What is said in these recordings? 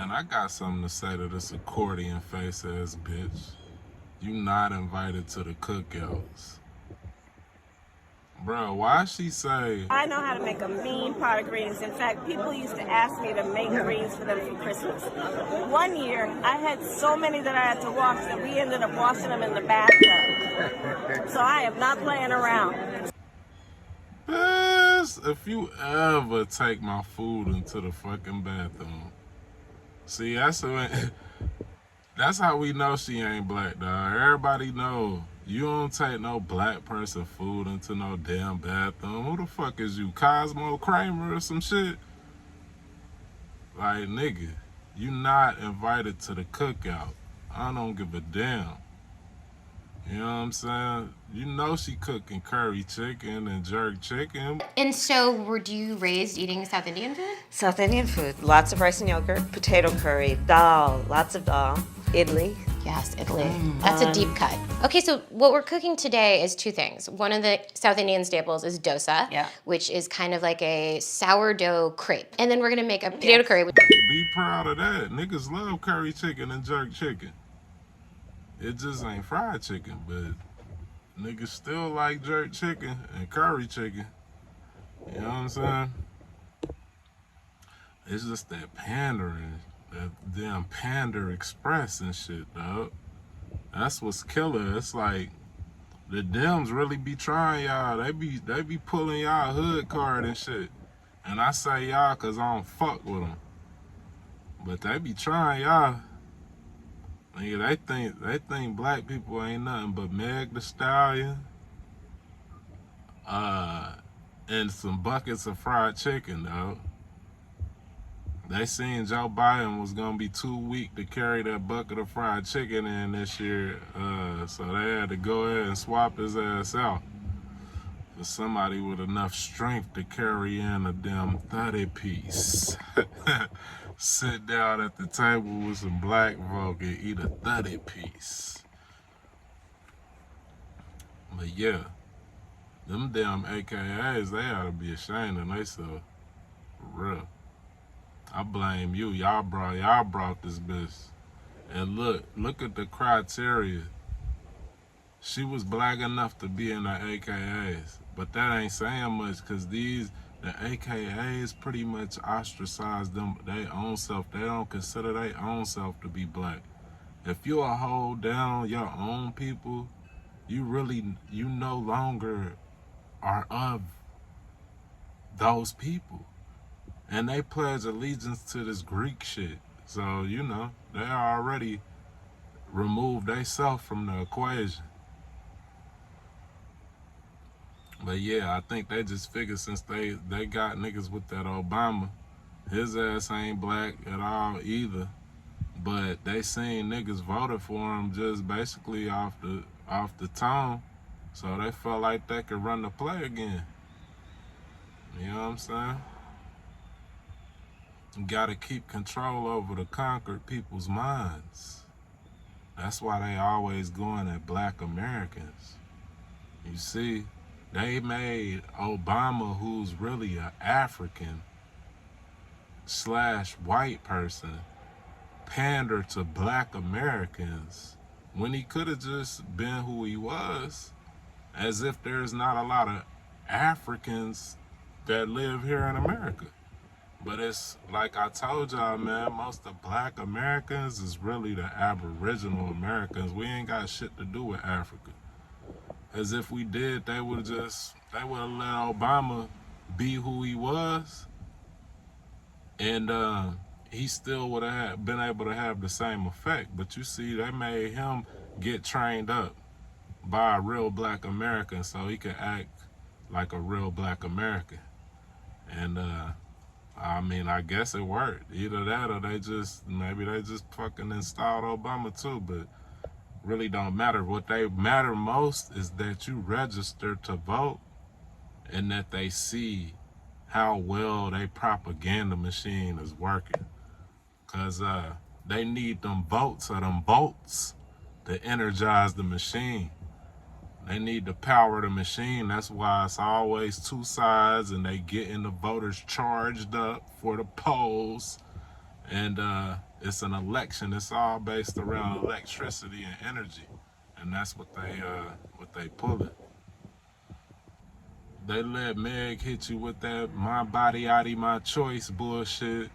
Man, I got something to say to this accordion face ass bitch. You not invited to the cookouts. Bro, why she say I know how to make a mean pot of greens. In fact, people used to ask me to make greens for them for Christmas. One year, I had so many that I had to wash that we ended up washing them in the bathtub. So I am not playing around. Bitch, if you ever take my food into the fucking bathroom. See, that's how we know she ain't black, dog. Everybody know you don't take no black person food into no damn bathroom. Who the fuck is you, Cosmo Kramer or some shit? Like, nigga, you not invited to the cookout. I don't give a damn. You know what I'm saying? You know she cooking curry chicken and jerk chicken. And so, were you raised eating South Indian food? South Indian food, lots of rice and yogurt, potato curry, dal, lots of dal, idli. Yes, Italy. That's a deep cut. Okay, so what we're cooking today is two things. One of the South Indian staples is dosa, which is kind of like a sourdough crepe. And then we're gonna make a potato curry. Be proud of that. Niggas love curry chicken and jerk chicken. It just ain't fried chicken, but niggas still like jerk chicken and curry chicken. You know what I'm saying? It's just that pandering, that damn Pander Express and shit, dog. That's what's killer. It's like the Dems really be trying y'all. They be pulling y'all hood card and shit. And I say y'all cause I don't fuck with them. But they be trying y'all. Nigga, they think black people ain't nothing but Meg the Stallion, and some buckets of fried chicken, though. They seen Joe Biden was gonna be too weak to carry that bucket of fried chicken in this year, so they had to go ahead and swap his ass out for somebody with enough strength to carry in a damn 30 piece. Sit down at the table with some black folk and eat a 30 piece. But yeah, them damn AKAs, they ought to be ashamed of themselves. For real. I blame you. Y'all brought this bitch. And look at the criteria. She was black enough to be in the AKAs. But that ain't saying much because the AKAs pretty much ostracize them their own self. They don't consider their own self to be black. If you hold down your own people, you no longer are of those people. And they pledge allegiance to this Greek shit. So, you know, they already removed themselves from the equation. But yeah, I think they just figured since they got niggas with that Obama, his ass ain't black at all either. But they seen niggas voted for him just basically off the tone. So they felt like they could run the play again. You know what I'm saying? You gotta keep control over the conquered people's minds. That's why they always going at black Americans. You see, they made Obama, who's really an African / white person, pander to black Americans when he could have just been who he was, as if there's not a lot of Africans that live here in America. But it's like I told y'all, man, most of black Americans is really the Aboriginal Americans. We ain't got shit to do with Africa. As if we did, they would have let Obama be who he was, and he still would have been able to have the same effect. But you see, they made him get trained up by a real black American so he could act like a real black American. And I mean, I guess it worked. Either that or maybe they just fucking installed Obama too, but really don't matter. What they matter most is that you register to vote and that they see how well their propaganda machine is working. Cause they need them votes or them bolts to energize the machine. They need to power the machine. That's why it's always two sides and they getting the voters charged up for the polls. And It's an election. It's all based around electricity and energy, and that's what they pull it. They let Meg hit you with that "my body, yaddy, my choice" bullshit,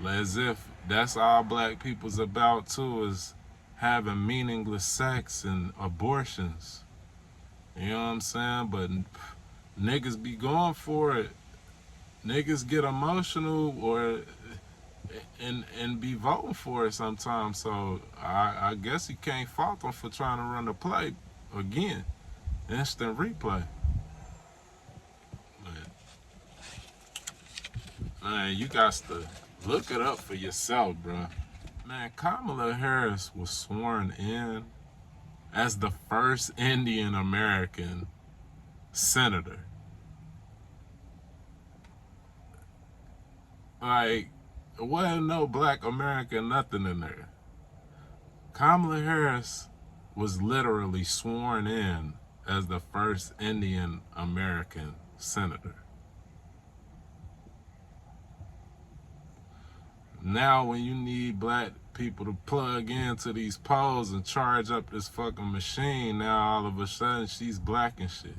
as if that's all black people's about too, is having meaningless sex and abortions. You know what I'm saying? But niggas be going for it. Niggas get emotional or and be voting for it sometimes. So I guess you can't fault them for trying to run the play again. Instant replay. Man, you got to look it up for yourself, bro. Man, Kamala Harris was sworn in as the first Indian American senator. Like, there wasn't no black American nothing in there. Kamala Harris was literally sworn in as the first Indian American senator. Now when you need black people to plug into these polls and charge up this fucking machine, now all of a sudden she's black and shit.